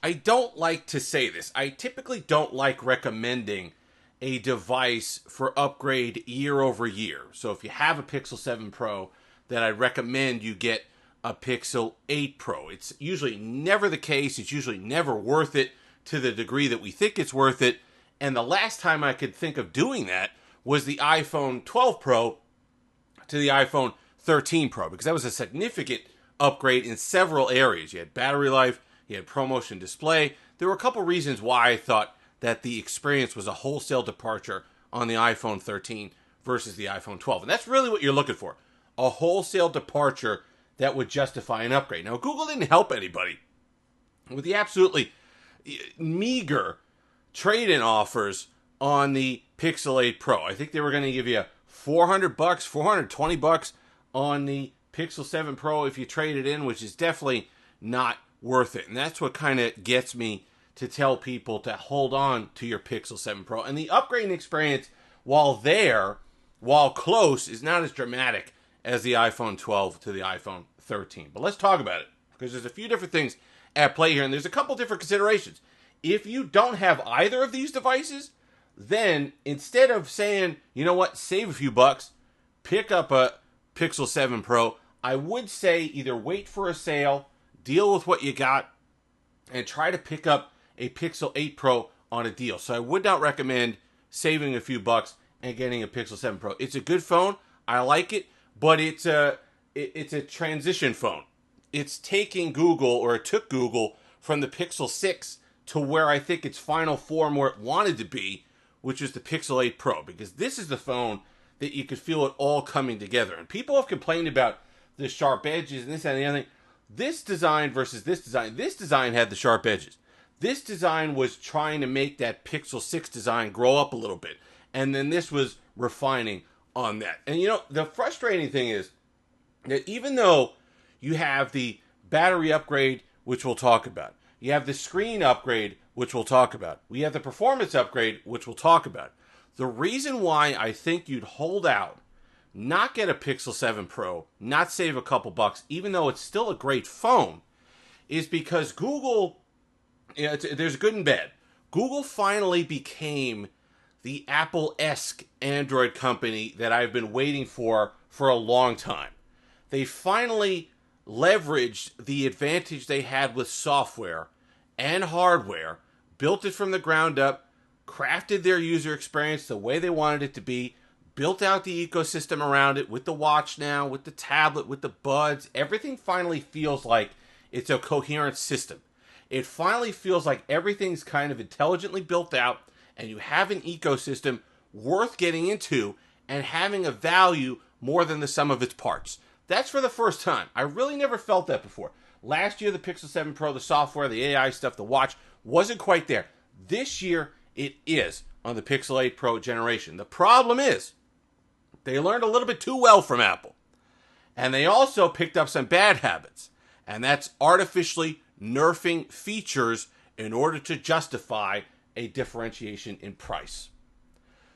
I don't like to say this. I typically don't like recommending a device for upgrade year over year. So if you have a Pixel 7 Pro, then I'd recommend you get a Pixel 8 Pro. It's usually never the case. It's usually never worth it to the degree that we think it's worth it. And the last time I could think of doing that was the iPhone 12 Pro to the iPhone 13 Pro, because that was a significant upgrade in several areas. You had battery life, you had ProMotion display. There were a couple reasons why I thought that the experience was a wholesale departure on the iPhone 13 versus the iPhone 12. And that's really what you're looking for. A wholesale departure that would justify an upgrade. Now, Google didn't help anybody with the absolutely meager trade-in offers on the Pixel 8 Pro. I think they were going to give you $400, $420 on the Pixel 7 Pro if you trade it in, which is definitely not worth it. And that's what kind of gets me to tell people to hold on to your Pixel 7 Pro. And the upgrading experience, while close, is not as dramatic as the iPhone 12 to the iPhone 13. But let's talk about it, because there's a few different things at play here, and there's a couple different considerations. If you don't have either of these devices, then instead of saying, you know what, save a few bucks, pick up a Pixel 7 Pro, I would say either wait for a sale, deal with what you got, and try to pick up a Pixel 8 Pro on a deal. So I would not recommend saving a few bucks and getting a Pixel 7 Pro. It's a good phone. I like it, but it's a transition phone. It's taking Google, or it took Google from the Pixel 6 to where I think its final form where it wanted to be, which is the Pixel 8 Pro, because this is the phone that you could feel it all coming together. And people have complained about the sharp edges and this and the other thing. This design versus this design had the sharp edges. This design was trying to make that Pixel 6 design grow up a little bit. And then this was refining on that. And you know, the frustrating thing is that even though you have the battery upgrade, which we'll talk about, you have the screen upgrade, which we'll talk about, we have the performance upgrade, which we'll talk about, the reason why I think you'd hold out, not get a Pixel 7 Pro, not save a couple bucks, even though it's still a great phone, is because Google, there's good and bad. Google finally became the Apple-esque Android company that I've been waiting for a long time. They finally leveraged the advantage they had with software and hardware, built it from the ground up, crafted their user experience the way they wanted it to be, built out the ecosystem around it with the watch now, with the tablet, with the buds. Everything finally feels like it's a coherent system. It finally feels like everything's kind of intelligently built out, and you have an ecosystem worth getting into and having a value more than the sum of its parts. That's for the first time. I really never felt that before. Last year, the Pixel 7 Pro, the software, the AI stuff, the watch, wasn't quite there. This year, it is on the Pixel 8 Pro generation. The problem is, they learned a little bit too well from Apple. And they also picked up some bad habits. And that's artificially nerfing features in order to justify a differentiation in price.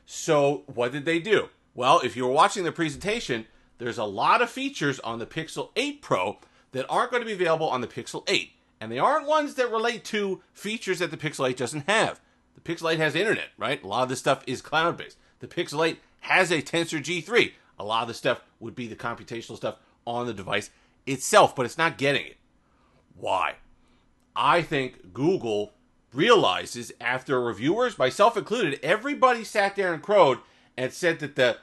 So what did they do? Well, if you were watching the presentation, there's a lot of features on the Pixel 8 Pro that aren't going to be available on the Pixel 8. And they aren't ones that relate to features that the Pixel 8 doesn't have. The Pixel 8 has internet, right? A lot of this stuff is cloud-based. The Pixel 8 has a Tensor G3. A lot of the stuff would be the computational stuff on the device itself, but it's not getting it. Why? I think Google realizes, after reviewers, myself included, everybody sat there and crowed and said that the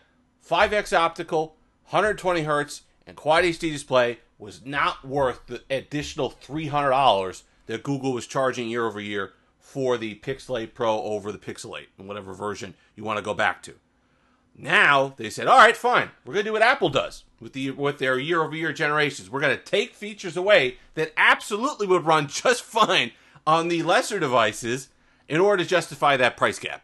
5x optical, 120 hertz, and Quad HD display was not worth the additional $300 that Google was charging year over year for the Pixel 8 Pro over the Pixel 8, and whatever version you want to go back to. Now, they said, all right, fine. We're going to do what Apple does with their year-over-year generations. We're going to take features away that absolutely would run just fine on the lesser devices in order to justify that price gap.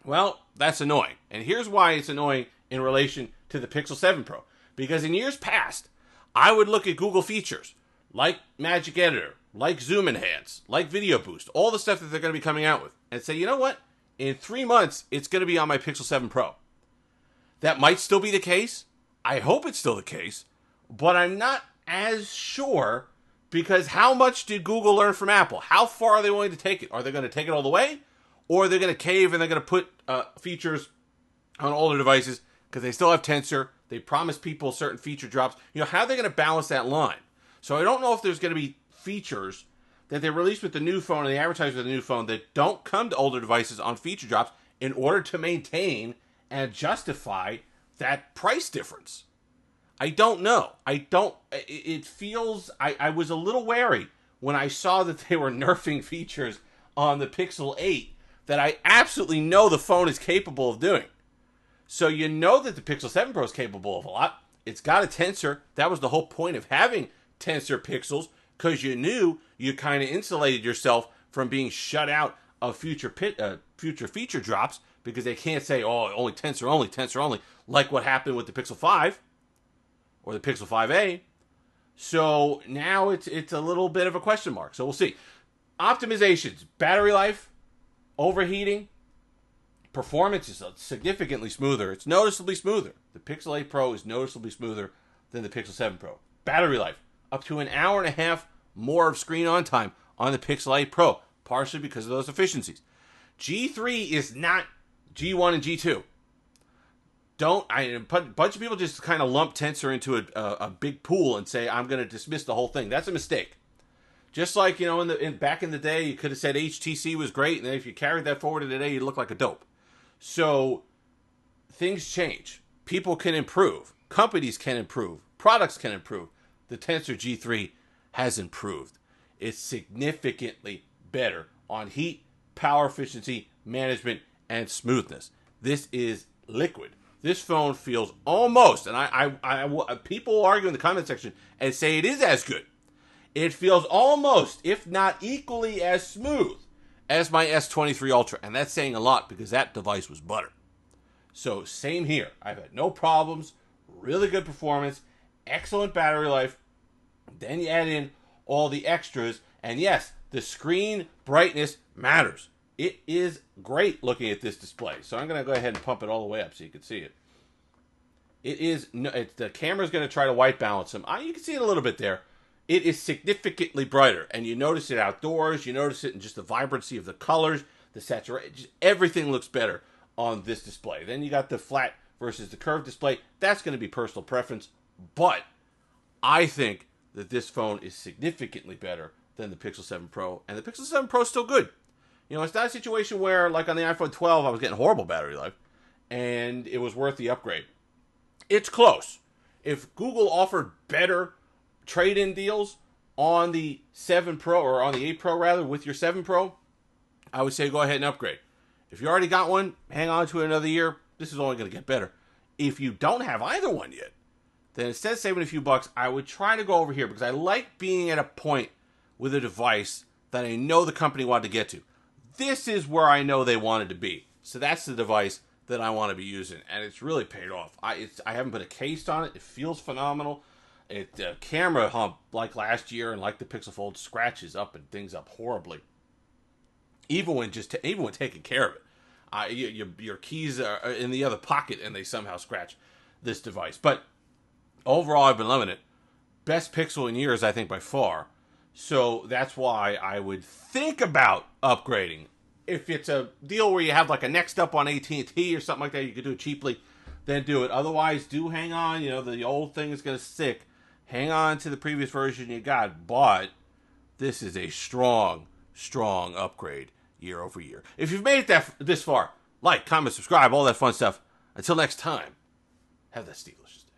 Well, that's annoying. And here's why it's annoying in relation to the Pixel 7 Pro. Because in years past, I would look at Google features like Magic Editor, like Zoom Enhance, like Video Boost, all the stuff that they're going to be coming out with, and say, you know what? In 3 months, it's going to be on my Pixel 7 Pro. That might still be the case. I hope it's still the case. But I'm not as sure Because how much did Google learn from Apple? How far are they willing to take it? Are they going to take it all the way? Or are they going to cave and they're going to put features on older devices because they still have Tensor? They promise people certain feature drops. How are they going to balance that line? So I don't know if there's going to be features that they release with the new phone and they advertise with the new phone that don't come to older devices on feature drops in order to maintain and justify that price difference. I don't know. It feels, I was a little wary when I saw that they were nerfing features on the Pixel 8 that I absolutely know the phone is capable of doing. So you know that the Pixel 7 Pro is capable of a lot. It's got a Tensor. That was the whole point of having Tensor pixels, because you knew you kind of insulated yourself from being shut out of future feature drops, because they can't say, oh, only Tensor only, like what happened with the Pixel 5 or the Pixel 5a. So now it's a little bit of a question mark. So we'll see. Optimizations, battery life, overheating, performance is significantly smoother. It's noticeably smoother. The Pixel 8 Pro is noticeably smoother than the Pixel 7 Pro. Battery life, up to an hour and a half more of screen on time on the Pixel 8 Pro, partially because of those efficiencies. G3 is not G1 and G2. A bunch of people just kind of lump Tensor into a big pool and say, I'm going to dismiss the whole thing. That's a mistake. Just like, back in the day, you could have said HTC was great, and then if you carried that forward to today, you'd look like a dope. So things change. People can improve. Companies can improve. Products can improve. The Tensor G3 has improved. It's significantly better on heat, power efficiency, management, and smoothness. This is liquid. This phone feels almost, and people argue in the comment section and say it is as good. It feels almost, if not equally as smooth as my S23 Ultra. And that's saying a lot because that device was butter. So same here. I've had no problems. Really good performance. Excellent battery life. Then you add in all the extras. And yes, the screen brightness matters. It is great looking at this display. So I'm going to go ahead and pump it all the way up so you can see it. The camera's going to try to white balance them. You can see it a little bit there. It is significantly brighter, and you notice it outdoors. You notice it in just the vibrancy of the colors, the saturation. Everything looks better on this display. Then you got the flat versus the curved display. That's going to be personal preference, but I think that this phone is significantly better than the Pixel 7 Pro, and the Pixel 7 Pro is still good. It's not a situation where, like on the iPhone 12, I was getting horrible battery life, and it was worth the upgrade. It's close. If Google offered better trade-in deals on the 7 Pro, or on the 8 Pro rather, with your 7 Pro, I would say go ahead and upgrade. If you already got one, hang on to it another year. This is only going to get better. If you don't have either one yet, then instead of saving a few bucks, I would try to go over here, because I like being at a point with a device that I know the company wanted to get to. This is where I know they wanted to be. So that's the device that I want to be using, and it's really paid off. I haven't put a case on it. It feels phenomenal. The camera hump, like last year and like the Pixel Fold, scratches up and things up horribly. Even when taking care of it, your keys are in the other pocket and they somehow scratch this device. But overall, I've been loving it. Best Pixel in years, I think, by far. So that's why I would think about upgrading. If it's a deal where you have like a next up on AT&T or something like that, you could do it cheaply, then do it. Otherwise, do hang on. The old thing is going to stick. Hang on to the previous version you got, but this is a strong, strong upgrade year over year. If you've made it this far, like, comment, subscribe, all that fun stuff. Until next time, have that Steve-licious day.